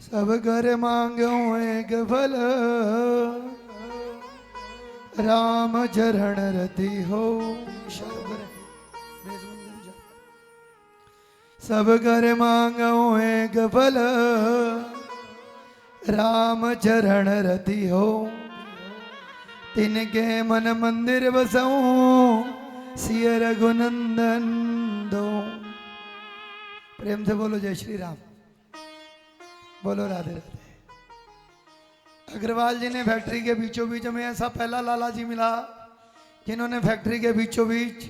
सब घर मांगो एक फल, राम चरण रति हो। सब घर मांगो एक फल, राम चरण रति हो। तिनके मन मंदिर बसऊं, सिय रघुनंदन दो। प्रेम से बोलो जय श्री राम, बोलो राधे राधे। अग्रवाल जी ने फैक्ट्री के बीचों बीच में ऐसा पहला लाला जी मिला जिन्होंने फैक्ट्री के बीचों बीच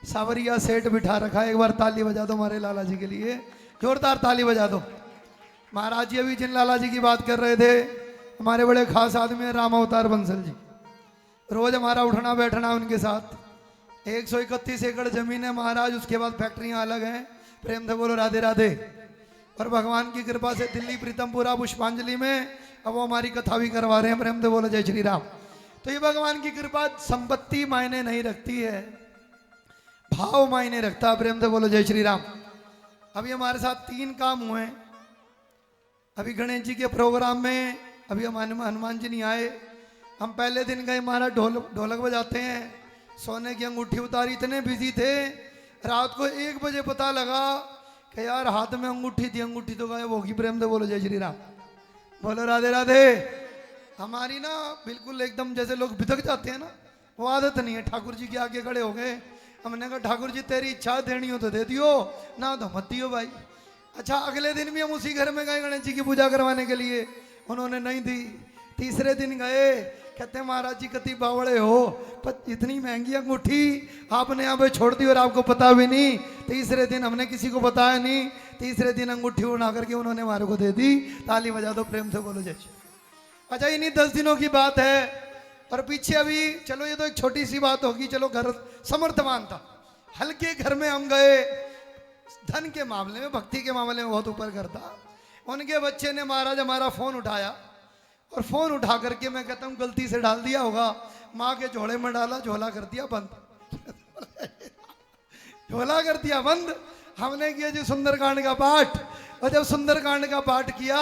सावरिया सेठ बिठा रखा। एक बार ताली बजा दो हमारे लाला जी के लिए, जोरदार ताली बजा दो। महाराज जी अभी जिन लाला जी की बात कर रहे थे, हमारे बड़े खास आदमी हैं राम अवतार बंसल जी। रोज हमारा उठना बैठना उनके साथ। 131 एकड़ जमीन है महाराज, उसके बाद फैक्ट्रियां अलग हैं। प्रेम से बोलो राधे राधे। और भगवान की कृपा से दिल्ली प्रीतमपुरा पुष्पांजलि में अब वो हमारी कथा भी करवा रहे हैं। प्रेम से बोलो जय श्री राम। तो ये भगवान की कृपा, संपत्ति मायने नहीं रखती है, भाव मायने रखता है। प्रेम से बोलो जय श्री राम। अभी हमारे साथ 3 काम हुए। अभी गणेश जी के प्रोग्राम में अभी हम हनुमान जी नहीं आए। हम पहले दिन गए, महाराज ढोलक बजाते हैं, सोने की अंगूठी उतारी, इतने बिजी थे। रात को 1 बजे पता लगा कि यार हाथ में अंगूठी थी, अंगूठी तो गायब होगी। प्रेम से बोलो जय श्री राम, बोलो राधे राधे। हमारी ना बिल्कुल एकदम जैसे लोग बिदक जाते हैं ना, वो आदत नहीं है। ठाकुर जी के आगे खड़े हो गए, हमने कहा ठाकुर जी तेरी इच्छा देनी हो तो दे दियो, ना तो मत दियो भाई। अच्छा, अगले दिन भी हम उसी घर में गए गणेश जी की पूजा करवाने के लिए, उन्होंने नहीं दी। तीसरे दिन गए, कहते महाराज जी कति बावड़े हो, पर इतनी महंगी अंगूठी आपने यहाँ पे छोड़ दी और आपको पता भी नहीं। तीसरे दिन हमने किसी को बताया नहीं, तीसरे दिन अंगूठी उड़ा करके उन्होंने हमारे को दे दी। ताली बजा दो, प्रेम से बोलो जय। अच्छा, इन्हीं 10 दिनों की बात है। और पीछे अभी चलो ये तो एक छोटी सी बात होगी, चलो घर समर्थवान था, हल्के घर में हम गए। धन के मामले में, भक्ति के मामले में बहुत ऊपर करता। उनके बच्चे ने महाराज हमारा फोन उठाया, और फोन उठा करके मैं कहता हूँ गलती से डाल दिया होगा, माँ के झोले में डाला, झोला कर दिया बंद। झोला कर दिया बंद। हमने किया जी सुंदरकांड का पाठ, और जब सुंदरकांड का पाठ किया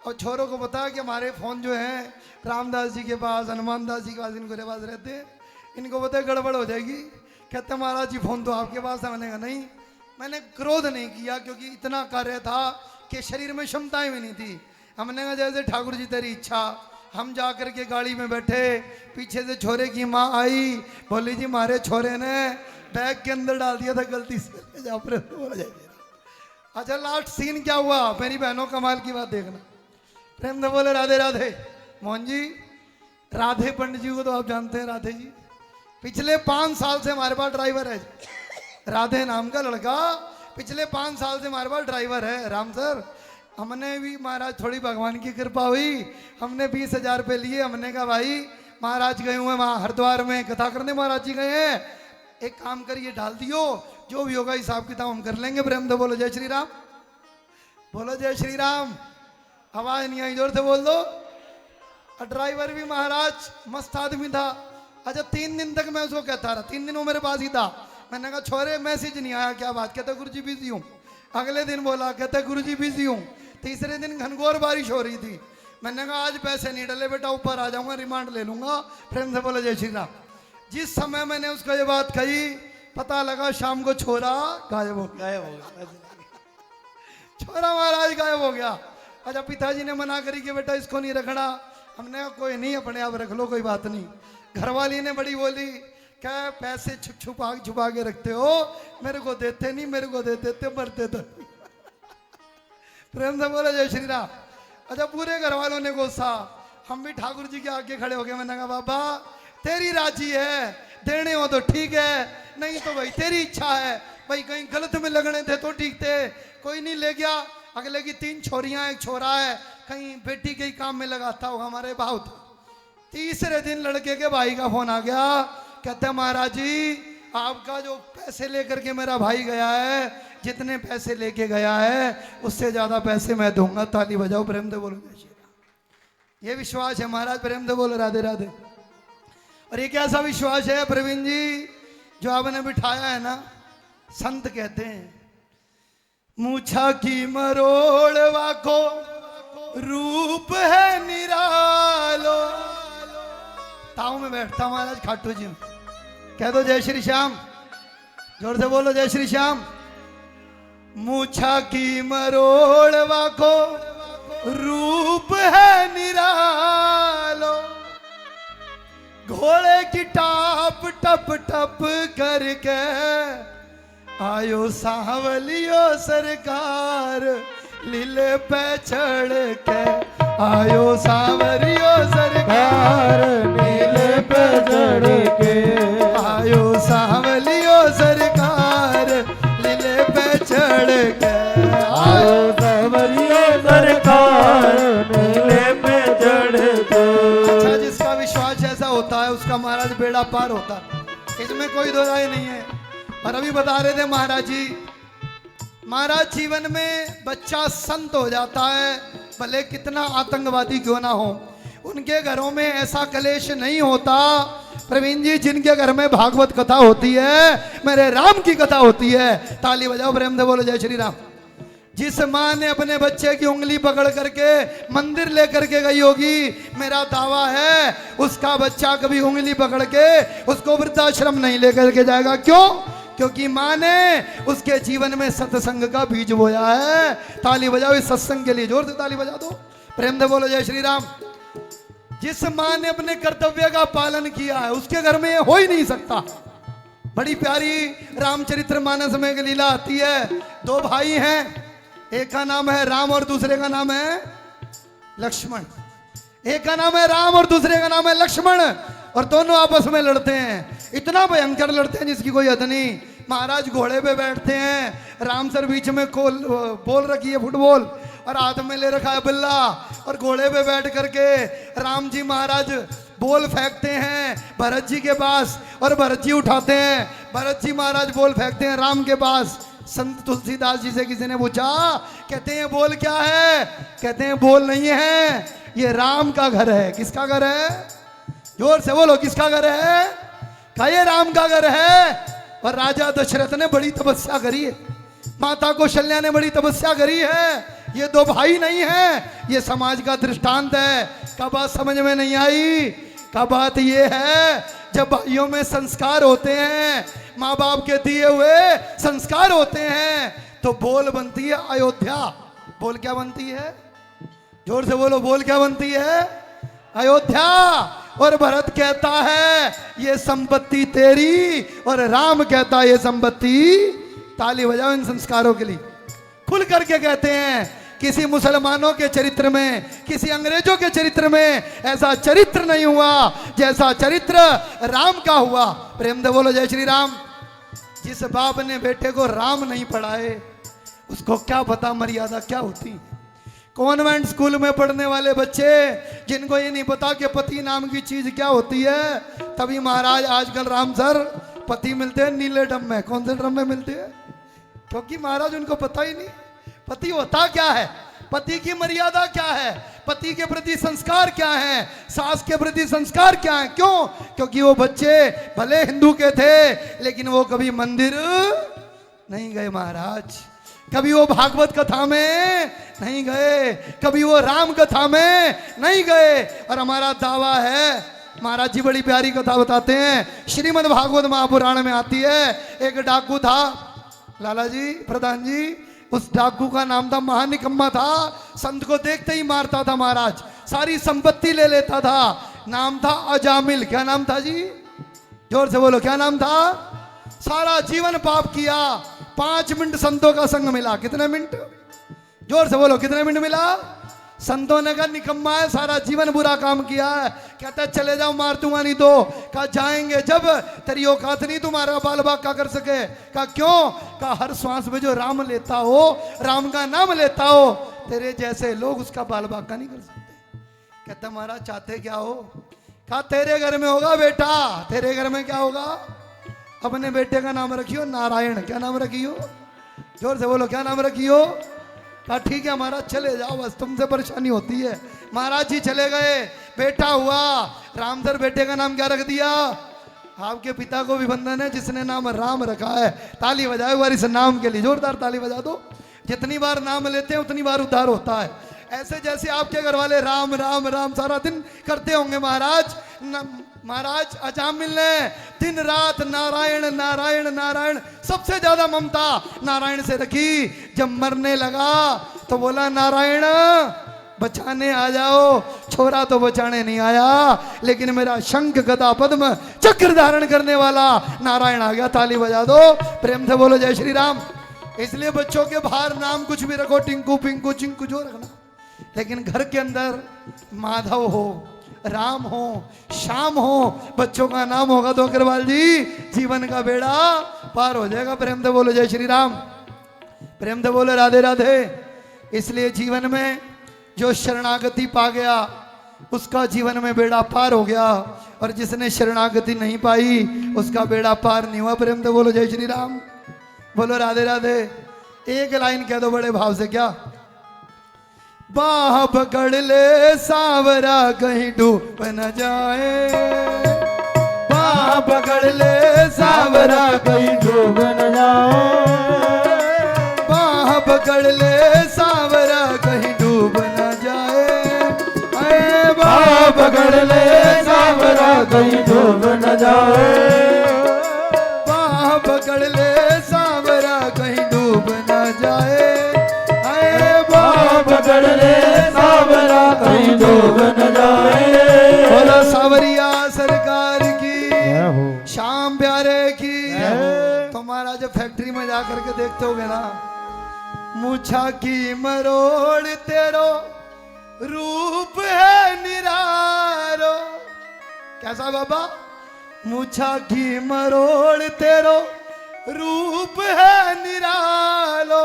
और छोरों को बताया कि हमारे फोन जो है रामदास जी के पास, हनुमान दास जी के पास, इनको पास रहते हैं, इनको बताया गड़बड़ हो जाएगी। कहते महाराज जी फोन तो आपके पास है। मैंने कहा नहीं, मैंने क्रोध नहीं किया क्योंकि इतना कार्य था कि शरीर में क्षमताएं भी नहीं थी। हमने कहा जैसे ठाकुर जी तेरी इच्छा। हम जा कर के गाड़ी में बैठे, पीछे से छोरे की माँ आई, बोली जी हमारे छोरे ने बैग के अंदर डाल दिया था गलती से, ले जाओ। बोला जाए। अच्छा, लास्ट सीन क्या हुआ, मेरी बहनों कमाल की बात देखना। प्रेम से बोले राधे राधे। मोहन जी, राधे पंडित जी को तो आप जानते हैं, राधे जी पिछले 5 साल से हमारे पास ड्राइवर है। राधे नाम का लड़का पिछले 5 साल से हमारे पास ड्राइवर है। राम सर, हमने भी महाराज थोड़ी भगवान की कृपा हुई, हमने 20,000 रुपये लिए। हमने कहा भाई महाराज गए हुए वहाँ हरिद्वार में कथा करने, महाराज जी गए हैं, एक काम करिए डाल दियो, जो भी होगा हिसाब किताब हम कर लेंगे। प्रेम से बोलो जय श्री राम, बोलो जय श्री राम। आवाज नहीं आई, जोर से बोल दो। ड्राइवर भी महाराज मस्त आदमी था। अच्छा, 3 दिन तक मैं उसको कहता रहा, 3 दिन वो मेरे पास ही था। मैंने कहा छोरे मैसेज नहीं आया, क्या बात? कहते गुरुजी बिजी हूँ। अगले दिन बोला, कहते गुरुजी बिजी हूँ। तीसरे दिन घनघोर बारिश हो रही थी। मैंने कहा आज पैसे नहीं डले बेटा, ऊपर आ जाऊंगा, रिमांड ले लूंगा। प्रेम से बोला जय श्री राम। जिस समय मैंने उसको ये बात कही, पता लगा शाम को छोरा गायब हो गया। छोरा महाराज गायब हो गया। अच्छा, पिताजी ने मना करी कि बेटा इसको नहीं रखना। हमने कहा कोई नहीं, अपने आप रख लो, कोई बात नहीं। घरवाली ने बड़ी बोली, क्या पैसे छुपा के रखते हो, मेरे को देते नहीं, मेरे को दे देते मरते तो। प्रेम से बोले जय श्री राम। अच्छा, पूरे घर वालों ने गुस्सा, हम भी ठाकुर जी के आगे खड़े हो गए। मैंने कहा बाबा तेरी राजी है, देने हो तो ठीक है, नहीं तो भाई तेरी इच्छा है। भाई कहीं गलत में लगने थे तो ठीक थे, कोई नहीं ले गया। अगले की 3 छोरियां, 1 छोरा है, कहीं बेटी के ही काम में लगाता होगा हमारे भाव। तीसरे दिन लड़के के भाई का फोन आ गया, कहते महाराज जी आपका जो पैसे लेकर के मेरा भाई गया है, जितने पैसे लेके गया है उससे ज्यादा पैसे मैं दूंगा। ताली बजाओ, प्रेम से बोलो जय श्री राम। ये विश्वास है महाराज, प्रेम से बोलो राधे राधे। और ये कैसा विश्वास है प्रवीण जी जो आपने बिठाया है ना, संत कहते हैं मूछा की मरोड़ वाको रूप है निरालो। ताऊ में बैठता महाराज खाटू जी में। कह दो जय श्री श्याम, जोर से बोलो जय श्री श्याम। मूछा की मरोड़वा को रूप है निरालो, घोड़े की टाप टप टप करके आयो सांवलियो सरकार, लीले पे चढ़ के आयो सांवरियो सरकार, लीले पे चढ़ के आयो सांवलियो सरकार, लीले पे चढ़ के आयो सांवरियो सरकार, लीले पे चढ़ के। अच्छा, जिसका विश्वास ऐसा होता है उसका महाराज बेड़ा पार होता है, इसमें कोई दो राय नहीं है। और अभी बता रहे थे महाराज जी, महाराज जीवन में बच्चा संत हो जाता है, भले कितना आतंकवादी क्यों ना हो, उनके घरों में ऐसा कलेश नहीं होता। प्रवीण जी, जिनके घर में भागवत कथा होती है, मेरे राम की कथा होती है, ताली बजाओ प्रेम से बोलो जय श्री राम। जिस माँ ने अपने बच्चे की उंगली पकड़ करके मंदिर लेकर के गई होगी, मेरा दावा है उसका बच्चा कभी उंगली पकड़ के उसको वृद्धाश्रम नहीं लेकर के जाएगा। क्यों? क्योंकि माँ ने उसके जीवन में सत्संग का बीज बोया है। ताली बजाओ इस सत्संग के लिए, जोर से ताली बजा दो, प्रेम से बोलो जय श्री राम। जिस माँ ने अपने कर्तव्य का पालन किया है उसके घर में ये हो ही नहीं सकता। बड़ी प्यारी रामचरित्र मानस में एक लीला आती है। दो भाई हैं, एक का नाम है राम और दूसरे का नाम है लक्ष्मण। एक का नाम है राम और दूसरे का नाम है लक्ष्मण, और दोनों आपस में लड़ते हैं, इतना भयंकर लड़ते हैं जिसकी कोई हद नहीं। महाराज घोड़े पे बैठते हैं, राम सर बीच में बॉल रखी है फुटबॉल, और हाथ में ले रखा है बिल्ला, और घोड़े पे बैठ करके राम जी महाराज बॉल फेंकते हैं भरत जी के पास, और भरत जी उठाते हैं। भरत जी महाराज बॉल फेंकते हैं राम के पास। संत तुलसीदास जी से किसी ने पूछा, कहते हैं बोल क्या है? कहते हैं बोल नहीं है, ये राम का घर है। किसका घर है? जोर से बोलो, किसका घर है? कहा ये राम का घर है। और राजा दशरथ ने बड़ी तपस्या करी है, माता कौशल्या ने बड़ी तपस्या करी है। ये दो भाई नहीं है, ये समाज का दृष्टांत है। क्या बात समझ में नहीं आई? क्या बात ये है, जब भाइयों में संस्कार होते हैं, माँ बाप के दिए हुए संस्कार होते हैं, तो बोल बनती है अयोध्या। बोल क्या बनती है? जोर से बोलो, बोल क्या बनती है? अयोध्या। और भरत कहता है ये संपत्ति तेरी, और राम कहता है ये संपत्ति। ताली बजाओ इन संस्कारों के लिए। खुल करके कहते हैं, किसी मुसलमानों के चरित्र में, किसी अंग्रेजों के चरित्र में ऐसा चरित्र नहीं हुआ जैसा चरित्र राम का हुआ। प्रेम से बोलो जय श्री राम। जिस बाप ने बेटे को राम नहीं पढ़ाए उसको क्या पता मर्यादा क्या होती। कॉन्वेंट स्कूल में पढ़ने वाले बच्चे जिनको ये नहीं पता कि पति नाम की चीज क्या होती है, तभी महाराज आजकल राम सर पति मिलते हैं नीले ड्रम में। कौन से ड्रम में मिलते हैं? क्योंकि महाराज उनको पता ही नहीं पति होता क्या है, पति की मर्यादा क्या है, पति के प्रति संस्कार क्या है, सास के प्रति संस्कार क्या है। क्यों? क्योंकि वो बच्चे भले हिंदू के थे लेकिन वो कभी मंदिर नहीं गए महाराज, कभी वो भागवत कथा में नहीं गए, कभी वो राम कथा में नहीं गए। और हमारा दावा है, महाराज जी बड़ी प्यारी कथा बताते हैं, श्रीमद् भागवत महापुराण में आती है। एक डाकू था, लाला जी प्रधान जी, उस डाकू का नाम था महानिकम्मा था, संत को देखते ही मारता था महाराज, सारी संपत्ति ले लेता था। नाम था अजामिल। क्या नाम था जी? जोर से बोलो, क्या नाम था? सारा जीवन पाप किया, 5 मिनट संतों का संग मिला। कितने मिनट? जोर से बोलो, कितने मिनट मिला? संतों ने कहा निकम्मा है, सारा जीवन बुरा काम किया है। कहता है चले जाओ, मार दूंगा नहीं तो। कहा जाएंगे जब तेरी औकात नहीं तुम्हारा बाल बाग का कर सके। कहा क्यों? कहा हर श्वास में जो राम लेता हो, राम का नाम लेता हो, तेरे जैसे लोग उसका बाल बाग का नहीं कर सकते। कहता महाराज चाहते क्या हो? कहा तेरे घर में होगा बेटा। तेरे घर में क्या होगा? अपने बेटे का नाम रखियो नारायण। क्या नाम रखियो? जोर से बोलो, क्या नाम रखियो? कहा ठीक है महाराज चले जाओ, बस तुमसे परेशानी होती है। महाराज जी चले गए, बेटा हुआ। राम सर बेटे का नाम क्या रख दिया? आपके पिता को भी बंधन है जिसने नाम राम रखा है। ताली बजाओ बार इस नाम के लिए, जोरदार ताली बजा दो। जितनी बार नाम लेते हैं उतनी बार उद्धार होता है। ऐसे जैसे आपके घर वाले राम राम राम सारा दिन करते होंगे महाराज। महाराज अजाम मिलने दिन रात नारायण नारायण नारायण, सबसे ज्यादा ममता नारायण से रखी। जब मरने लगा तो बोला नारायण बचाने आ जाओ। छोरा तो बचाने नहीं आया, लेकिन मेरा शंख गदा पद्म चक्र धारण करने वाला नारायण आ गया। ताली बजा दो, प्रेम से बोलो जय श्री राम। इसलिए बच्चों के बाहर नाम कुछ भी रखो, टिंकू पिंकू चिंकू जो रखना, लेकिन घर के अंदर माधव हो, राम हो, श्याम हो, बच्चों का नाम होगा तो अग्रवाल जी जीवन का बेड़ा पार हो जाएगा। प्रेम से बोलो जय श्री राम, प्रेम से बोलो राधे राधे। इसलिए जीवन में जो शरणागति पा गया उसका जीवन में बेड़ा पार हो गया, और जिसने शरणागति नहीं पाई उसका बेड़ा पार नहीं हुआ। प्रेम से बोलो जय श्री राम, बोलो राधे राधे। एक लाइन कह दो बड़े भाव से, क्या? बाह पकड़ ले सावरा कहीं डूब न जाए, बाह पकड़ ले सावरा कहीं डूब न जाए, बाह पकड़ ले सावरा कहीं डूब न जाए, अरे बाह पकड़ ले सावरा कहीं डूब न जाए, बाह पकड़ ले सावरा कहीं डूब न जाए, पकड़ ले सावरा कहीं डूब न जाए। बोला सावरिया सरकार की, श्याम प्यारे की। तो महाराज जब फैक्ट्री में जाकर के देखते होगे ना, मुछा की मरोड़ तेरो रूप है निरारो। कैसा बाबा? मुछा की मरोड़ तेरो रूप है निरालो।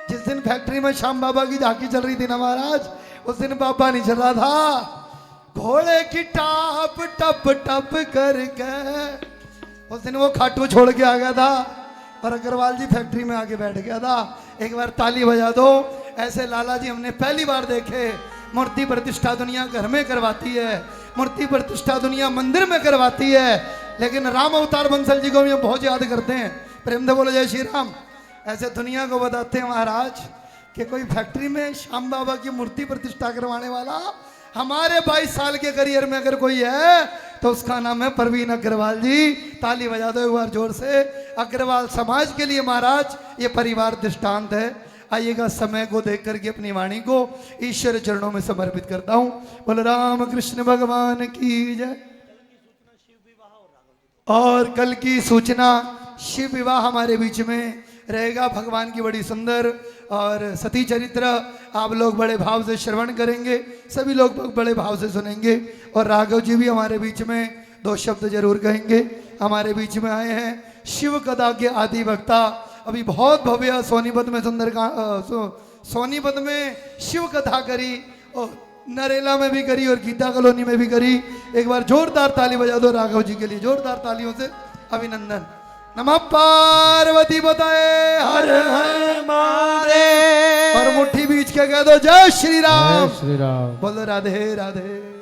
जिस दिन फैक्ट्री में श्याम बाबा की झांकी चल रही थी ना महाराज, उस दिन बाबा नहीं चल रहा था, घोड़े की टाप टप टप करके उस दिन वो खाटू छोड़ के आ गया था, और अग्रवाल जी फैक्ट्री में आके बैठ गया था। एक बार ताली बजा दो। ऐसे लाला जी हमने पहली बार देखे। मूर्ति प्रतिष्ठा दुनिया घर में करवाती है, मूर्ति प्रतिष्ठा दुनिया मंदिर में करवाती है, लेकिन राम अवतार बंसल जी को हम बहुत याद करते हैं। प्रेम से बोलो जय श्री राम। ऐसे दुनिया को बताते हैं महाराज कि कोई फैक्ट्री में श्याम बाबा की मूर्ति प्रतिष्ठा करवाने वाला हमारे 22 साल के करियर में अगर कोई है तो उसका नाम है प्रवीण अग्रवाल जी। ताली बजा दो एक बार जोर से। अग्रवाल समाज के लिए महाराज ये परिवार दृष्टांत है। आइएगा, समय को देख करके अपनी वाणी को ईश्वर चरणों में समर्पित करता हूँ। बोलो राम कृष्ण भगवान की जय। और कल की सूचना शिव विवाह हमारे बीच में रहेगा, भगवान की बड़ी सुंदर और सती चरित्र आप लोग बड़े भाव से श्रवण करेंगे, सभी लोग बड़े भाव से सुनेंगे। और राघव जी भी हमारे बीच में 2 शब्द जरूर कहेंगे। हमारे बीच में आए हैं शिव कथा के आदि वक्ता। अभी बहुत भव्य सोनीपत में सोनीपत में शिव कथा करी, और नरेला में भी करी, और गीता कॉलोनी में भी करी। एक बार जोरदार ताली बजा दो राघव जी के लिए, जोरदार तालियों से अभिनंदन। नमः पार्वती बताए हर हर महादेव, और मुट्ठी बीच के कह दो जय श्री राम। श्री राम। बोलो राधे राधे।